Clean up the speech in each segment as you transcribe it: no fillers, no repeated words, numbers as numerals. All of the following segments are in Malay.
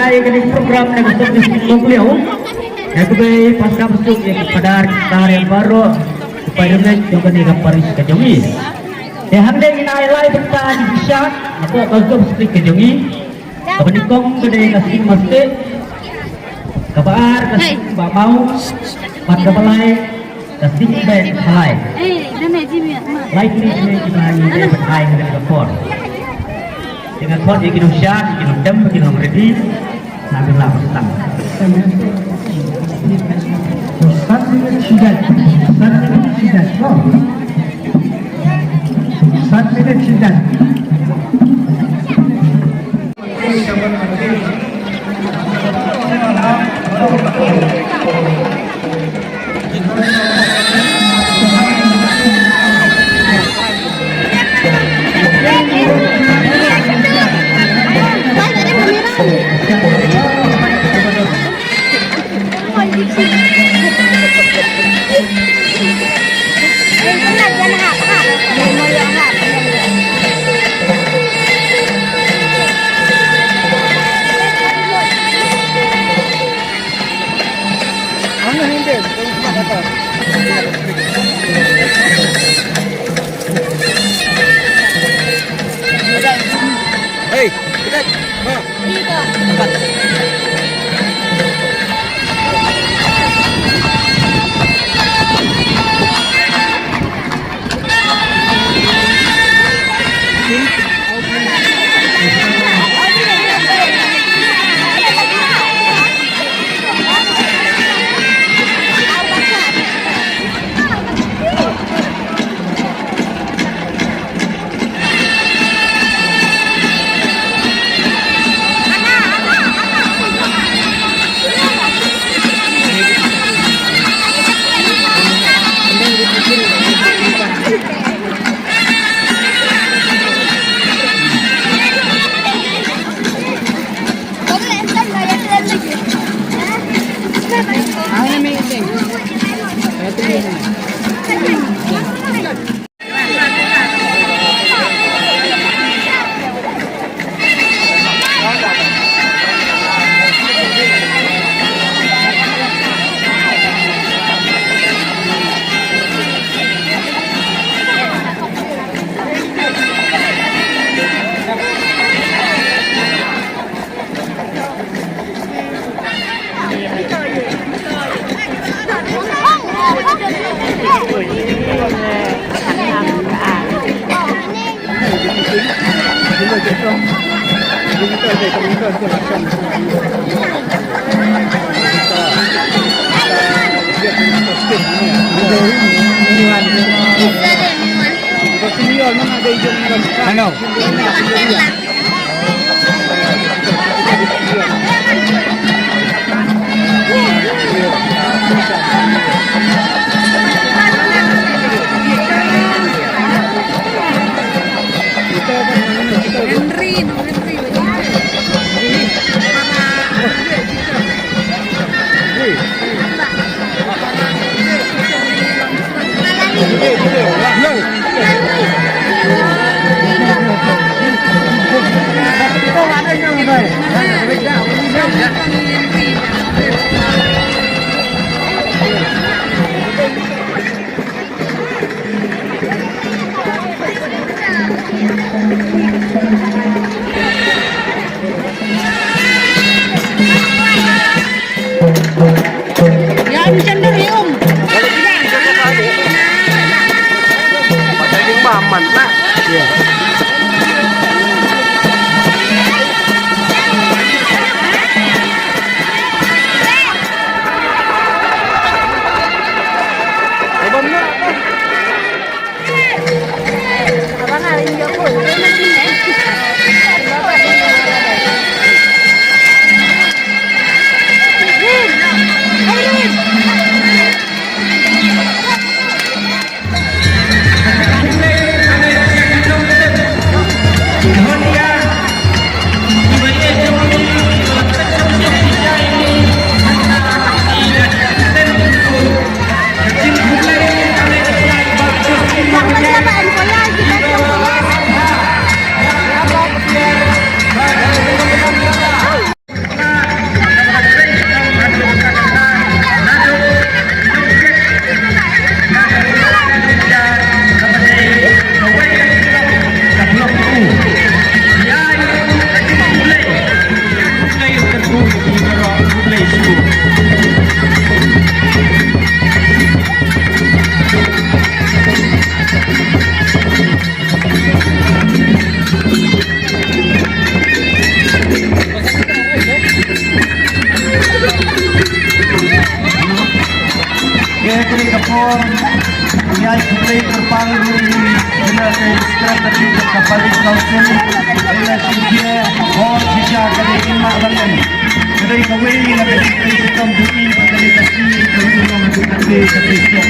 mengenai program yang beliau yang kemudian pasca masuk yang pada hari baru supaya juga nih Paris kejongi yang ada yang lain bertahan di bisa aku kalau seperti kejongi kebenikong gede kasih masjid kabar kasih mau pada balai kasih baik balai lain ini kita ini bertai dengan port dengan port yang kita siap kita jam kita ready nanti lah petang Satu minit sudah, satu minit sudah. Hei, kita, ano? Maman nak. ku di Barok Mulai Suku. Kini kapor Niai Mulai terpanggil Bila sekretari Kapalis Council Bila Sintia Hor Sisa Kali Imak Bangan Kedai kawai Lagi Krisikam Bukti Bandari Kasih Kerunung Aduh Nanti Kepisok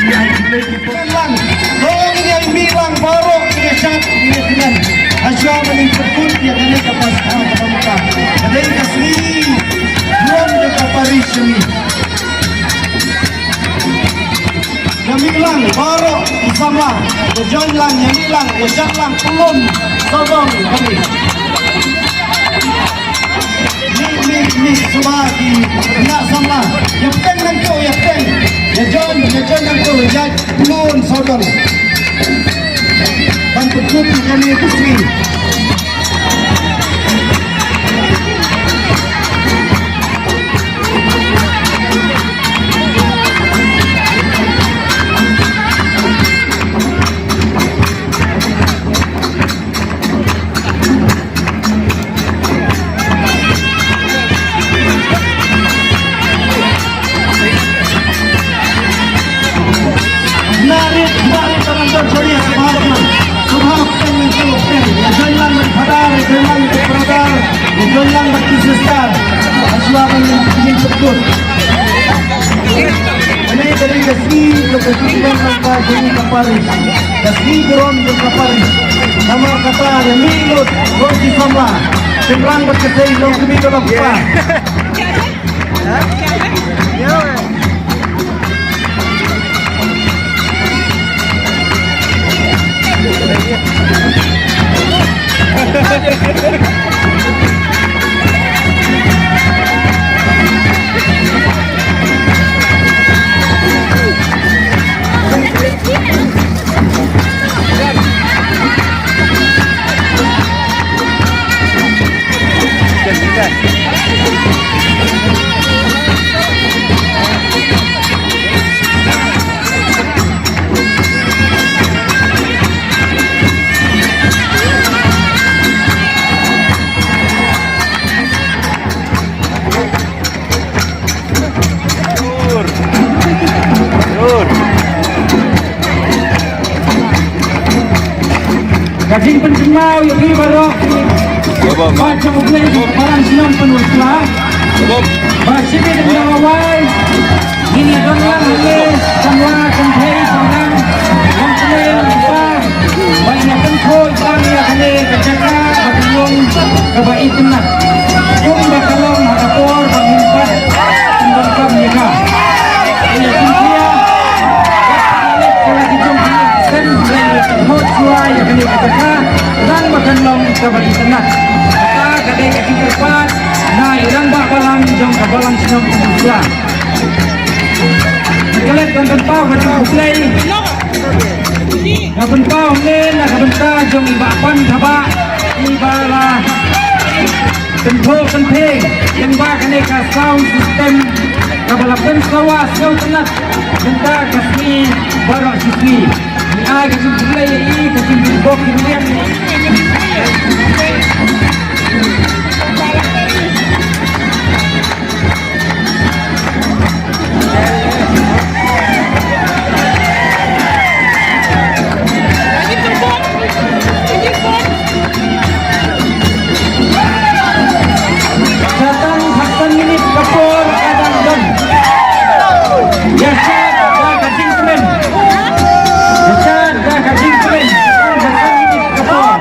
Niai Mulai Kipulang Dong yang bilang Barok Kini syak Kini dengan Asya meningkatkan Yang kini kapas Kapamuka Kedai Kasih Belum Dekat Paris ini yang bilang Barok Isama John lang yang bilang Yajak lang Pelun Sodong kami Ni semua di Nak sama Yang pen nanti Yang pen Ya John nanti Yajak Pelun Sodong dan berkutu kami itu sendiri Paris, Kasih Geron dan Paris. Nama kata yang milut Rosi Sama, sembrang berkesei long kami dalam apa? Kajing pencemau yang di Barok baca bukan barang senang penuh selah baca dengan awal ini doang lagi semua kentei orang komplain apa banyak kentoi kami akan kerjakan bertolong kebaikan nak bertolong hadapor berhimpat membangkam mereka ini Cynthia lagi jom hot suai yang kini katakan dan makan long kabali tenat kata kadai kaki terpat nah irang bak balang jom kabalang senang Indonesia kelet konten pau kata play kapan pau nen nak kapan jom ibapan thaba ibala tentu penting yang bak kini ka sound system kabalapan sawas kau tenat minta kasih Barok siswi ai cái chúng lấy cái chúng bốc cái miếng datang 10 minit kapur kadang jam biasa dah kacing semen dah kacing semen 10 minit kapur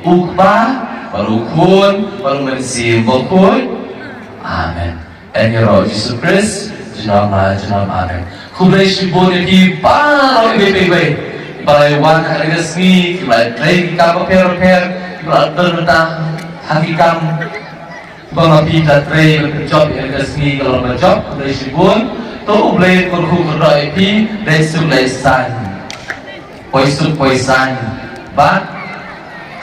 ukba barukun barumensi bokun amen and hero Jesus Christ jenama amen kublai shibun di paroi bebe balai wan hari resmi balai train kapal per balai berta hakikam bang api train job yang resmi kalau berjob kublai shibun to kublai kurku kublai api lesu lesan poisan bat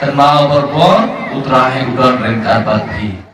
kenal berbor utrahe udon rengkar bakti